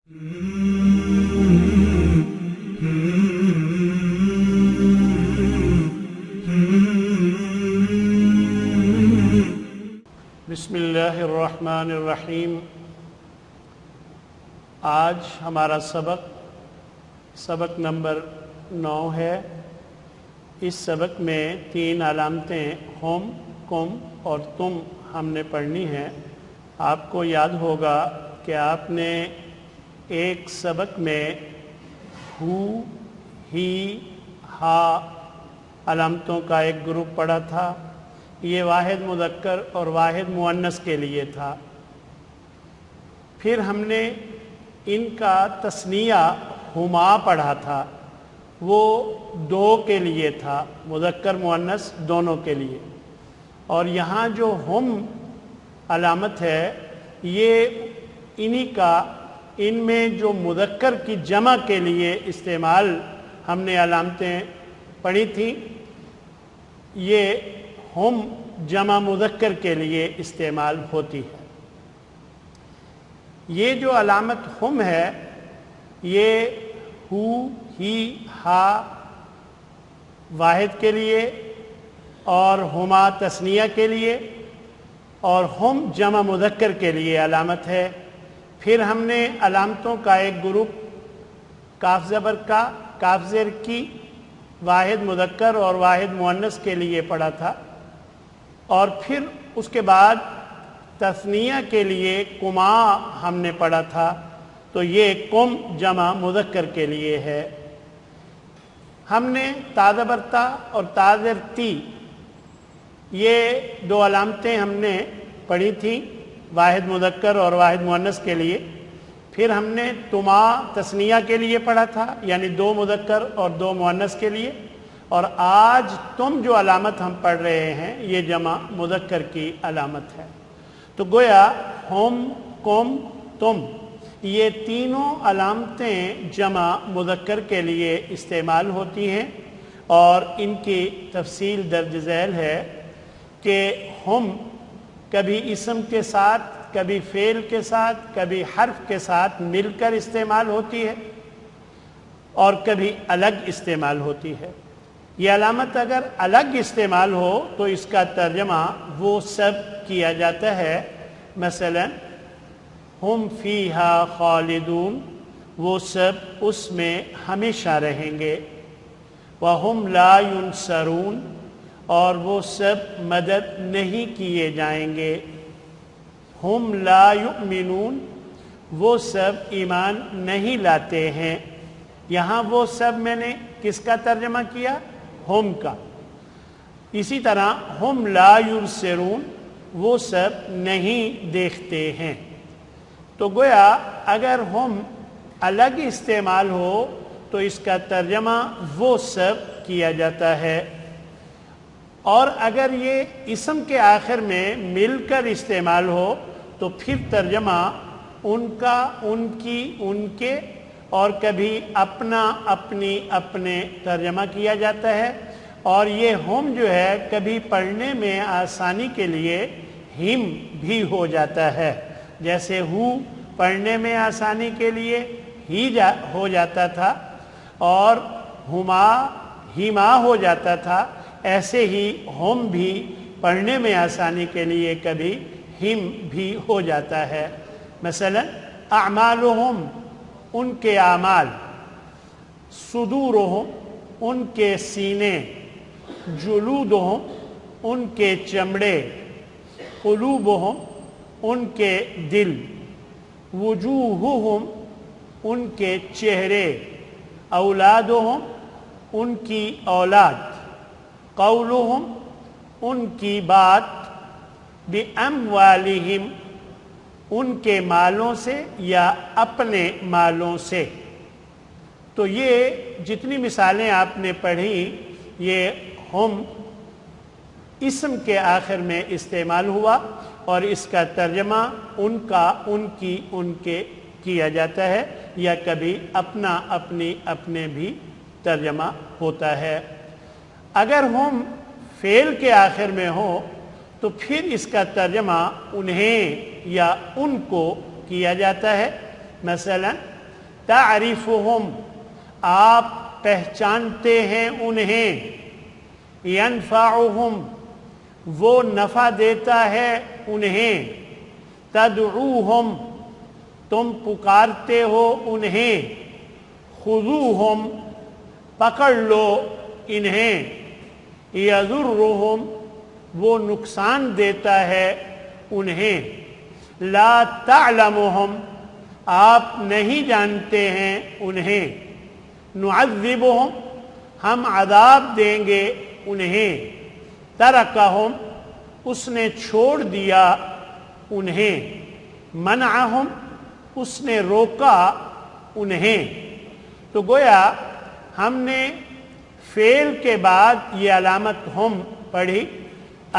بسم اللہ الرحمن الرحیم۔ آج ہمارا سبق نمبر 9 ہے۔ اس سبق میں 3 علامتیں ہم، کم اور تم ہم نے پڑھنی ہیں۔ آپ کو یاد ہوگا کہ آپ نے ایک سبق میں ہو، ہی، ہا علامتوں کا ایک گروپ پڑھا تھا۔ یہ واحد مذکر اور واحد مؤنث کے لیے تھا۔ پھر ہم نے ان کا تثنیہ ہما پڑھا تھا، وہ 2 کے لیے تھا، مذکر مؤنث دونوں کے لیے۔ اور یہاں جو ہم علامت ہے یہ انہی کا، ان میں جو مذکر کی جمع کے لیے استعمال ہم نے علامتیں پڑھی تھیں، یہ ہم جمع مذکر کے لیے استعمال ہوتی ہے۔ یہ جو علامت ہم ہے یہ ہو، ہی، ہا واحد کے لیے اور ہما تثنیہ کے لیے اور ہم جمع مذکر کے لیے علامت ہے۔ پھر ہم نے علامتوں کا ایک گروپ کاف زبر کا، کاف زیر کی، واحد مذکر اور واحد مؤنث کے لیے پڑھا تھا۔ اور پھر اس کے بعد تثنیہ کے لیے کما ہم نے پڑھا تھا، تو یہ کم جمع مذکر کے لیے ہے۔ ہم نے تا زبر تا اور تا زیر تی، یہ 2 علامتیں ہم نے پڑھی تھیں واحد مذکر اور واحد مؤنث کے لیے۔ پھر ہم نے تما تثنیہ کے لیے پڑھا تھا، یعنی 2 مذکر اور 2 مؤنث کے لیے۔ اور آج تم جو علامت ہم پڑھ رہے ہیں یہ جمع مذکر کی علامت ہے۔ تو گویا ہم، کم، تم، یہ تینوں علامتیں جمع مذکر کے لیے استعمال ہوتی ہیں، اور ان کی تفصیل درج ذیل ہے کہ ہم کبھی اسم کے ساتھ، کبھی فعل کے ساتھ، کبھی حرف کے ساتھ مل کر استعمال ہوتی ہے اور کبھی الگ استعمال ہوتی ہے۔ یہ علامت اگر الگ استعمال ہو تو اس کا ترجمہ وہ سب کیا جاتا ہے۔ مثلا ہم فیہا خالدون، وہ سب اس میں ہمیشہ رہیں گے۔ وہم لا ینصرون، اور وہ سب مدد نہیں کیے جائیں گے۔ ہم لا یؤمنون، وہ سب ایمان نہیں لاتے ہیں۔ یہاں وہ سب میں نے کس کا ترجمہ کیا؟ ہم کا۔ اسی طرح ہم لا یبصرون، وہ سب نہیں دیکھتے ہیں۔ تو گویا اگر ہم الگ استعمال ہو تو اس کا ترجمہ وہ سب کیا جاتا ہے، اور اگر یہ اسم کے آخر میں مل کر استعمال ہو تو پھر ترجمہ ان کا، ان کی، ان کے، اور کبھی اپنا، اپنی، اپنے ترجمہ کیا جاتا ہے۔ اور یہ ہم جو ہے کبھی پڑھنے میں آسانی کے لیے ہم بھی ہو جاتا ہے، جیسے ہو پڑھنے میں آسانی کے لیے ہی ہو جاتا تھا اور ہما ہما ہو جاتا تھا، ایسے ہی ہم بھی پڑھنے میں آسانی کے لیے کبھی ہم بھی ہو جاتا ہے۔ مثلا اعمالہم، ان کے اعمال، صدورہم، ان کے سینے، جلودہم، ان کے چمڑے، قلوبہم، ان کے دل، وجوہہم، ان کے چہرے، اولادہم، ان کی اولاد، قولہم، ان کی بات، بِأَمْوَالِهِمْ، ان کے مالوں سے یا اپنے مالوں سے۔ تو یہ جتنی مثالیں آپ نے پڑھی یہ ہم اسم کے آخر میں استعمال ہوا، اور اس کا ترجمہ ان کا، ان کی، ان کے کیا جاتا ہے، یا کبھی اپنا، اپنی، اپنے بھی ترجمہ ہوتا ہے۔ اگر ہم فعل کے آخر میں ہو تو پھر اس کا ترجمہ انہیں یا ان کو کیا جاتا ہے۔ مثلا تعرفہم آپ پہچانتے ہیں انہیں، ینفعہم وہ نفع دیتا ہے انہیں، تدعوہم تم پکارتے ہو انہیں، خذوہم پکڑ لو انہیں، یضرہم وہ نقصان دیتا ہے انہیں، لا تعلمہم آپ نہیں جانتے ہیں انہیں، نعذبہم ہم عذاب دیں گے انہیں، ترکہم اس نے چھوڑ دیا انہیں، منعہم اس نے روکا انہیں۔ تو گویا ہم نے فعل کے بعد یہ علامت ہم پڑھی،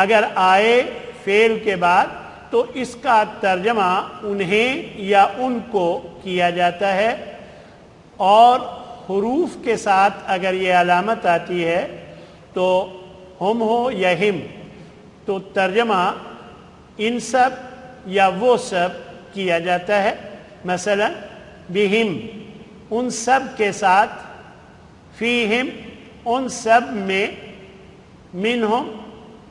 اگر آئے فعل کے بعد تو اس کا ترجمہ انہیں یا ان کو کیا جاتا ہے، اور حروف کے ساتھ اگر یہ علامت آتی ہے تو ہم ہو یا ہم تو ترجمہ ان سب یا وہ سب کیا جاتا ہے، مثلا بہم ان سب کے ساتھ، فیہم ان سب میں، منہم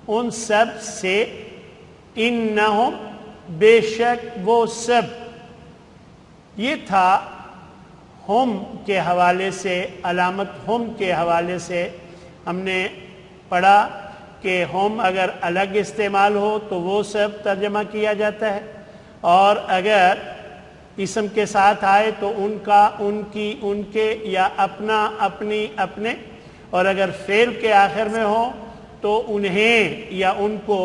ان سب سے، انہم بے شک وہ سب۔ یہ تھا ہم کے حوالے سے، علامت ہم کے حوالے سے ہم نے پڑھا کہ ہم اگر الگ استعمال ہو تو وہ سب ترجمہ کیا جاتا ہے، اور اگر اسم کے ساتھ آئے تو ان کا، ان کی، ان کے، یا اپنا، اپنی، اپنے، اور اگر فعل کے آخر میں ہو تو انہیں یا ان کو،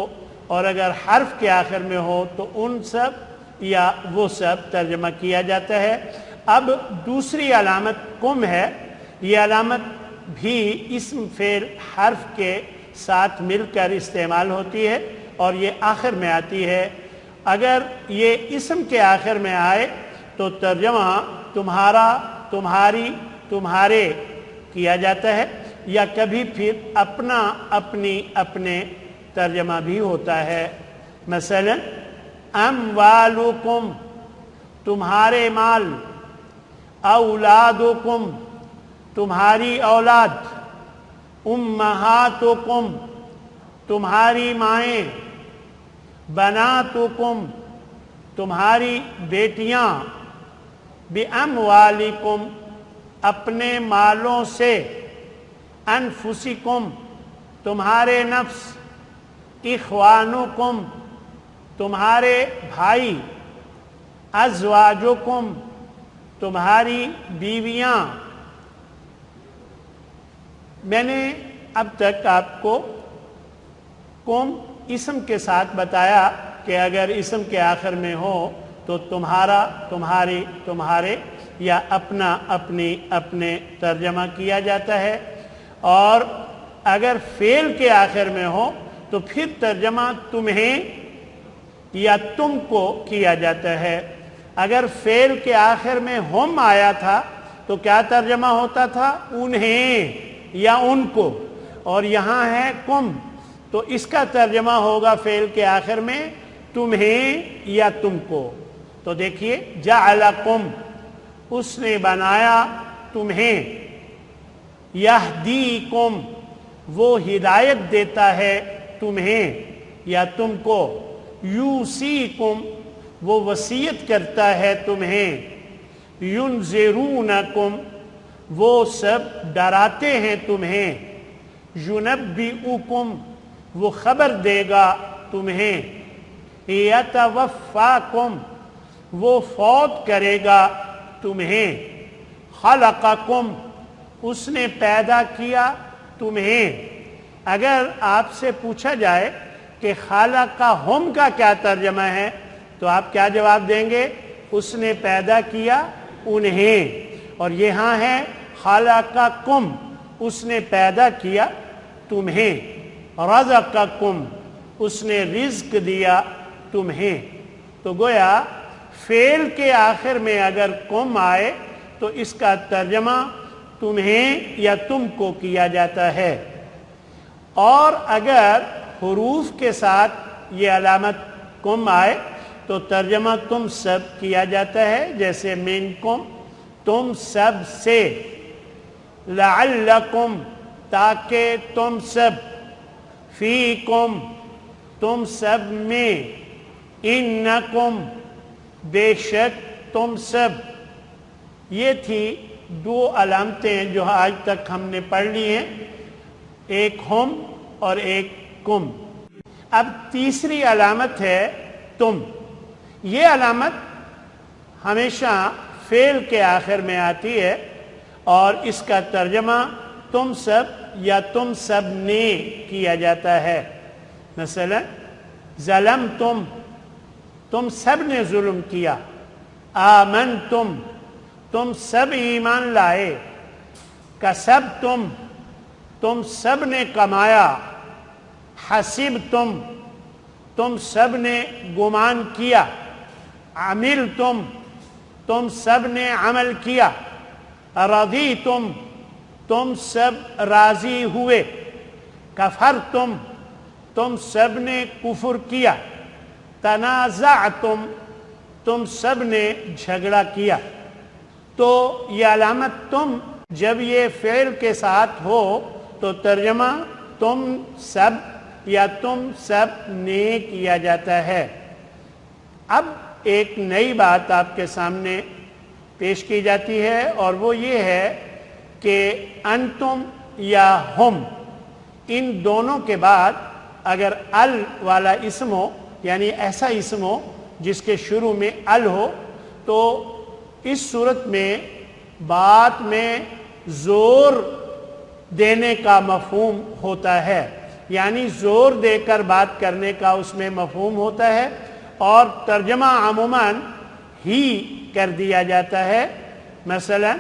اور اگر حرف کے آخر میں ہو تو ان سب یا وہ سب ترجمہ کیا جاتا ہے۔ اب دوسری علامت کم ہے، یہ علامت بھی اسم فعل حرف کے ساتھ مل کر استعمال ہوتی ہے اور یہ آخر میں آتی ہے۔ اگر یہ اسم کے آخر میں آئے تو ترجمہ تمہارا، تمہاری، تمہارے کیا جاتا ہے، یا کبھی پھر اپنا، اپنی، اپنے ترجمہ بھی ہوتا ہے۔ مثلا اموالکم تمہارے مال، اولادکم تمہاری اولاد، امہاتکم تمہاری مائیں، بناتکم تمہاری بیٹیاں، باموالکم اپنے مالوں سے، انفسکم تمہارے نفس، اخوانکم تمہارے بھائی، ازواجکم تمہاری بیویاں۔ میں نے اب تک آپ کو کم اسم کے ساتھ بتایا کہ اگر اسم کے آخر میں ہو تو تمہارا، تمہاری، تمہارے، یا اپنا، اپنی، اپنے ترجمہ کیا جاتا ہے، اور اگر فعل کے آخر میں ہو تو پھر ترجمہ تمہیں یا تم کو کیا جاتا ہے۔ اگر فعل کے آخر میں ہم آیا تھا تو کیا ترجمہ ہوتا تھا؟ انہیں یا ان کو، اور یہاں ہے کم تو اس کا ترجمہ ہوگا فعل کے آخر میں تمہیں یا تم کو۔ تو دیکھیے جعلکم اس نے بنایا تمہیں، یہدیکم وہ ہدایت دیتا ہے تمہیں یا تم کو، یوصیکم وہ وصیت کرتا ہے تمہیں، ینذرونکم وہ سب ڈراتے ہیں تمہیں، ینبئکم وہ خبر دے گا تمہیں، یتوفاکم وہ فوت کرے گا تمہیں، خلقکم اس نے پیدا کیا تمہیں۔ اگر آپ سے پوچھا جائے کہ خالقہم کا کیا ترجمہ ہے تو آپ کیا جواب دیں گے؟ اس نے پیدا کیا انہیں، اور یہاں ہے خالقکم اس نے پیدا کیا تمہیں، رزقکم اس نے رزق دیا تمہیں۔ تو گویا فعل کے آخر میں اگر کم آئے تو اس کا ترجمہ تمہیں یا تم کو کیا جاتا ہے، اور اگر حروف کے ساتھ یہ علامت کم آئے تو ترجمہ تم سب کیا جاتا ہے، جیسے منکم، تم سب سے، لعلکم تاکہ تم سب، فیکم تم سب میں، انکم بے شک تم سب۔ یہ تھی دو علامتیں جو آج تک ہم نے پڑھ لی ہیں، ایک ہم اور ایک کم۔ اب تیسری علامت ہے تم۔ یہ علامت ہمیشہ فعل کے آخر میں آتی ہے اور اس کا ترجمہ تم سب یا تم سب نے کیا جاتا ہے۔ مثلا ظلمتم تم سب نے ظلم کیا، آمنتم تم سب ایمان لائے، کسبتم تم سب نے کمایا، حسبتم تم سب نے گمان کیا، عملتم تم سب نے عمل کیا، رضیتم تم سب راضی ہوئے، کفرتم تم سب نے کفر کیا، تنازعتم تم سب نے جھگڑا کیا۔ تو یہ علامت تم جب یہ فعل کے ساتھ ہو تو ترجمہ تم سب یا تم سب نے کیا جاتا ہے۔ اب ایک نئی بات آپ کے سامنے پیش کی جاتی ہے اور وہ یہ ہے کہ انتم یا ہم، ان دونوں کے بعد اگر ال والا اسم ہو، یعنی ایسا اسم ہو جس کے شروع میں ال ہو، تو اس صورت میں بات میں زور دینے کا مفہوم ہوتا ہے، یعنی زور دے کر بات کرنے کا اس میں مفہوم ہوتا ہے، اور ترجمہ عموماً ہی کر دیا جاتا ہے۔ مثلا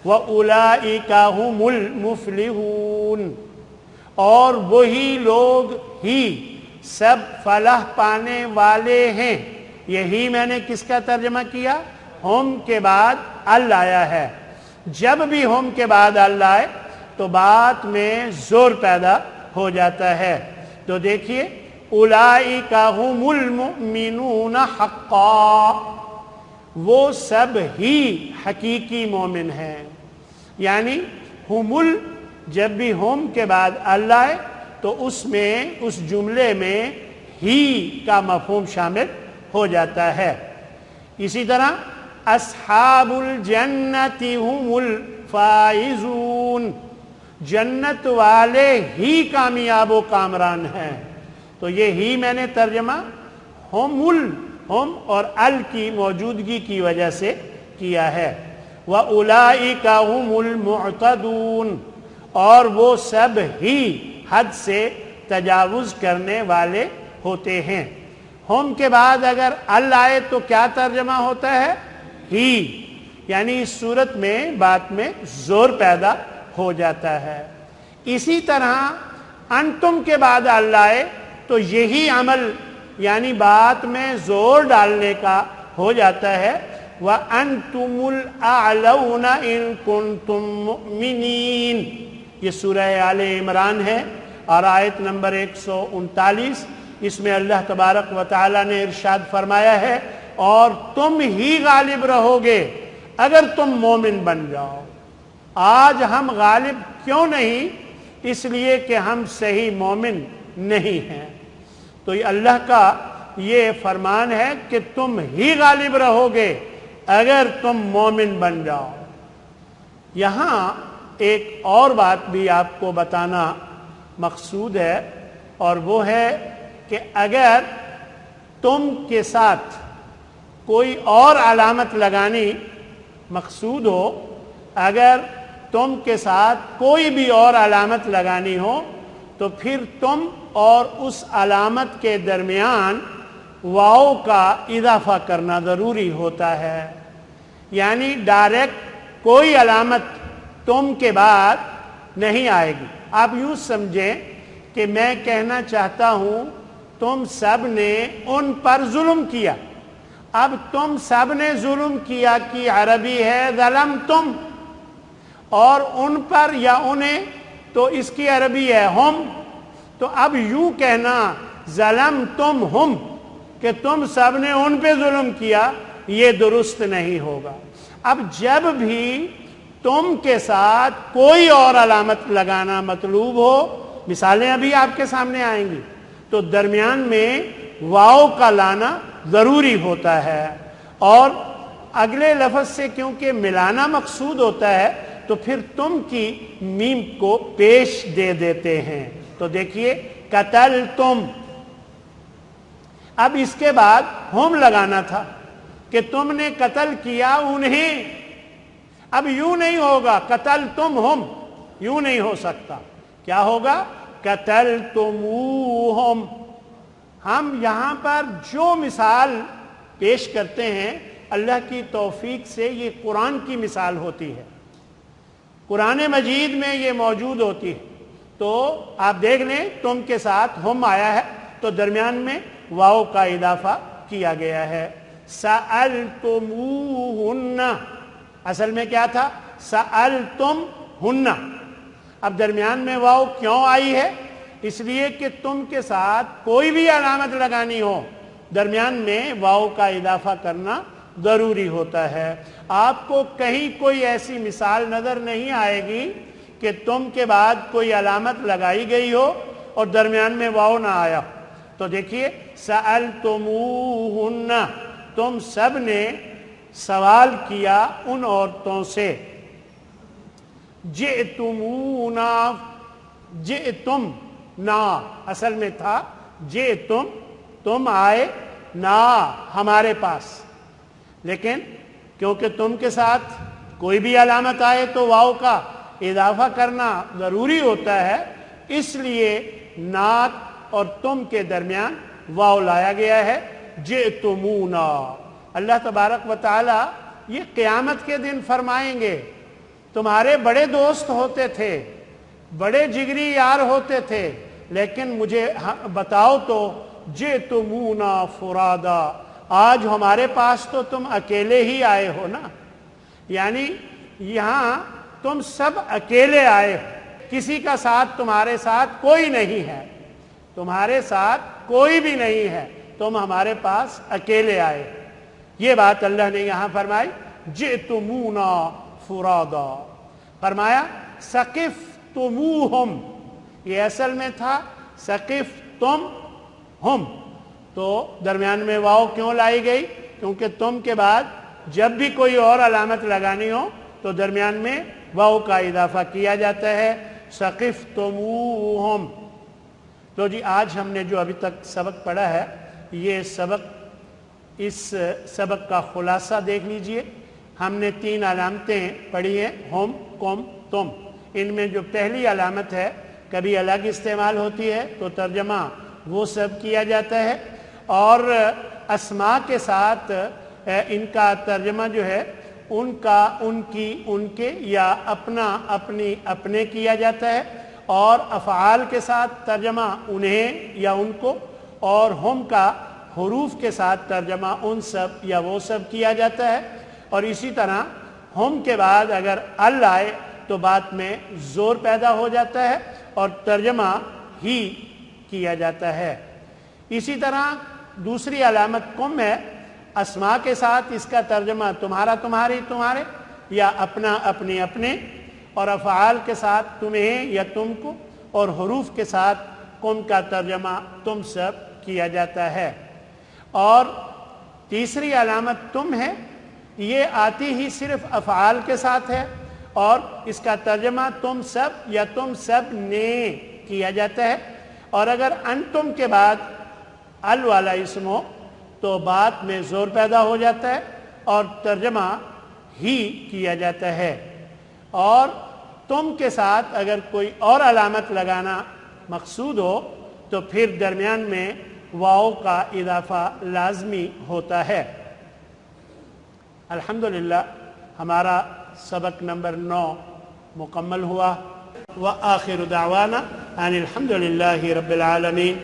وَأُولَئِكَ هُمُ الْمُفْلِحُونَ، اور وہی لوگ ہی سب فلاح پانے والے ہیں۔ یہی میں نے کس کا ترجمہ کیا؟ ہم کے بعد ال آیا ہے۔ جب بھی ہم کے بعد ال آئے تو بات میں زور پیدا ہو جاتا ہے۔ تو دیکھیے اولئک هم المؤمنون حقا، وہ سب ہی حقیقی مومن ہیں۔ یعنی جب بھی ہم کے بعد ال آئے تو اس میں، اس جملے میں ہی کا مفہوم شامل ہو جاتا ہے۔ اسی طرح اصحاب الجنت هم الفائزون، جنت والے ہی کامیاب و کامران ہیں۔ تو یہ ہی میں نے ترجمہ ہم اور ال کی موجودگی کی وجہ سے کیا ہے۔ وَأُولَئِكَ هُمُ الْمُعْتَدُونَ، اور وہ سب ہی حد سے تجاوز کرنے والے ہوتے ہیں۔ ہم کے بعد اگر ال آئے تو کیا ترجمہ ہوتا ہے؟ ہی، یعنی اس صورت میں بات میں زور پیدا ہو جاتا ہے۔ اسی طرح انتم کے بعد ال آئے تو یہی عمل یعنی بات میں زور ڈالنے کا ہو جاتا ہے۔ وَأَنْتُمُ الْأَعْلَوْنَ إِن كُنْتُم مُؤْمِنِينَ، یہ سورہ آل عمران ہے اور آیت نمبر 139۔ اس میں اللہ تبارک و تعالی نے ارشاد فرمایا ہے اور تم ہی غالب رہو گے اگر تم مومن بن جاؤ۔ آج ہم غالب کیوں نہیں؟ اس لیے کہ ہم صحیح مومن نہیں ہیں۔ تو یہ اللہ کا یہ فرمان ہے کہ تم ہی غالب رہو گے اگر تم مومن بن جاؤ۔ یہاں ایک اور بات بھی آپ کو بتانا مقصود ہے اور وہ ہے کہ اگر تم کے ساتھ کوئی اور علامت لگانی مقصود ہو، اگر تم کے ساتھ کوئی بھی اور علامت لگانی ہو تو پھر تم اور اس علامت کے درمیان واو کا اضافہ کرنا ضروری ہوتا ہے۔ یعنی ڈائریکٹ کوئی علامت تم کے بعد نہیں آئے گی۔ آپ یوں سمجھیں کہ میں کہنا چاہتا ہوں تم سب نے ان پر ظلم کیا۔ اب تم سب نے ظلم کیا کی عربی ہے ظلمتم، اور ان پر یا انہیں تو اس کی عربی ہے ہم۔ تو اب یوں کہنا ظلمتم ہم کہ تم سب نے ان پہ ظلم کیا، یہ درست نہیں ہوگا۔ اب جب بھی تم کے ساتھ کوئی اور علامت لگانا مطلوب ہو، مثالیں ابھی آپ کے سامنے آئیں گی، تو درمیان میں واو کا لانا ضروری ہوتا ہے، اور اگلے لفظ سے کیونکہ ملانا مقصود ہوتا ہے تو پھر تم کی میم کو پیش دے دیتے ہیں۔ تو دیکھیے قتلتم، اب اس کے بعد ہم لگانا تھا کہ تم نے قتل کیا انہیں، اب یوں نہیں ہوگا قتلتم ہم، یوں نہیں ہو سکتا، کیا ہوگا قتلتموہم۔ ہم یہاں پر جو مثال پیش کرتے ہیں اللہ کی توفیق سے یہ قرآن کی مثال ہوتی ہے، قرآن مجید میں یہ موجود ہوتی ہے۔ تو آپ دیکھ لیں تم کے ساتھ ہم آیا ہے تو درمیان میں واو کا اضافہ کیا گیا ہے۔ سألتموہن، اصل میں کیا تھا سألتمہن، اب درمیان میں واو کیوں آئی ہے؟ اس لیے کہ تم کے ساتھ کوئی بھی علامت لگانی ہو درمیان میں واو کا اضافہ کرنا ضروری ہوتا ہے۔ آپ کو کہیں کوئی ایسی مثال نظر نہیں آئے گی کہ تم کے بعد کوئی علامت لگائی گئی ہو اور درمیان میں واو نہ آیا ہو۔ تو دیکھیے سألتموہن، تم سب نے سوال کیا ان عورتوں سے۔ جئتمونا، جئتم نا، اصل میں تھا جئتم، تم آئے نا ہمارے پاس، لیکن کیونکہ تم کے ساتھ کوئی بھی علامت آئے تو واو کا اضافہ کرنا ضروری ہوتا ہے، اس لیے نات اور تم کے درمیان واو لایا گیا ہے۔ جئتمونا، اللہ تبارک و تعالی یہ قیامت کے دن فرمائیں گے تمہارے بڑے دوست ہوتے تھے، بڑے جگری یار ہوتے تھے، لیکن مجھے بتاؤ تو جئتمونا فرادا، آج ہمارے پاس تو تم اکیلے ہی آئے ہو نا، یعنی یہاں تم سب اکیلے آئے ہو، کسی کا ساتھ تمہارے ساتھ کوئی نہیں ہے، تمہارے ساتھ کوئی بھی نہیں ہے، تم ہمارے پاس اکیلے آئے ہو۔ یہ بات اللہ نے یہاں فرمائی جئتمونا فرادا، فرمایا ثقفتموہم، یہ اصل میں تھا ثقفتمہم، تو درمیان میں واو کیوں لائی گئی؟ کیونکہ تم کے بعد جب بھی کوئی اور علامت لگانی ہو تو درمیان میں واو کا اضافہ کیا جاتا ہے۔ ثقفتموہم۔ تو جی آج ہم نے جو ابھی تک سبق پڑھا ہے، یہ سبق، اس سبق کا خلاصہ دیکھ لیجئے۔ ہم نے 3 علامتیں پڑھی ہیں، ہم، کم، تم۔ ان میں جو پہلی علامت ہے کبھی الگ استعمال ہوتی ہے تو ترجمہ وہ سب کیا جاتا ہے، اور اسماء کے ساتھ ان کا ترجمہ جو ہے ان کا، ان کی، ان کے، یا اپنا، اپنی، اپنے کیا جاتا ہے، اور افعال کے ساتھ ترجمہ انہیں یا ان کو، اور ہم کا حروف کے ساتھ ترجمہ ان سب یا وہ سب کیا جاتا ہے۔ اور اسی طرح ہم کے بعد اگر ال آئے تو بات میں زور پیدا ہو جاتا ہے اور ترجمہ ہی کیا جاتا ہے۔ اسی طرح دوسری علامت کم ہے، اسماء کے ساتھ اس کا ترجمہ تمہارا، تمہاری، تمہارے، یا اپنا، اپنے، اپنے، اور افعال کے ساتھ تمہیں یا تم کو، اور حروف کے ساتھ کم کا ترجمہ تم سب کیا جاتا ہے۔ اور تیسری علامت تم ہے، یہ آتی ہی صرف افعال کے ساتھ ہے اور اس کا ترجمہ تم سب یا تم سب نے کیا جاتا ہے، اور اگر انتم کے بعد ال والا اسم ہو تو بات میں زور پیدا ہو جاتا ہے اور ترجمہ ہی کیا جاتا ہے۔ اور تم کے ساتھ اگر کوئی اور علامت لگانا مقصود ہو تو پھر درمیان میں واو کا اضافہ لازمی ہوتا ہے۔ الحمدللہ ہمارا سبق نمبر 9 مکمل ہوا۔ وآخر دعوانا ان الحمدللہ رب العالمین۔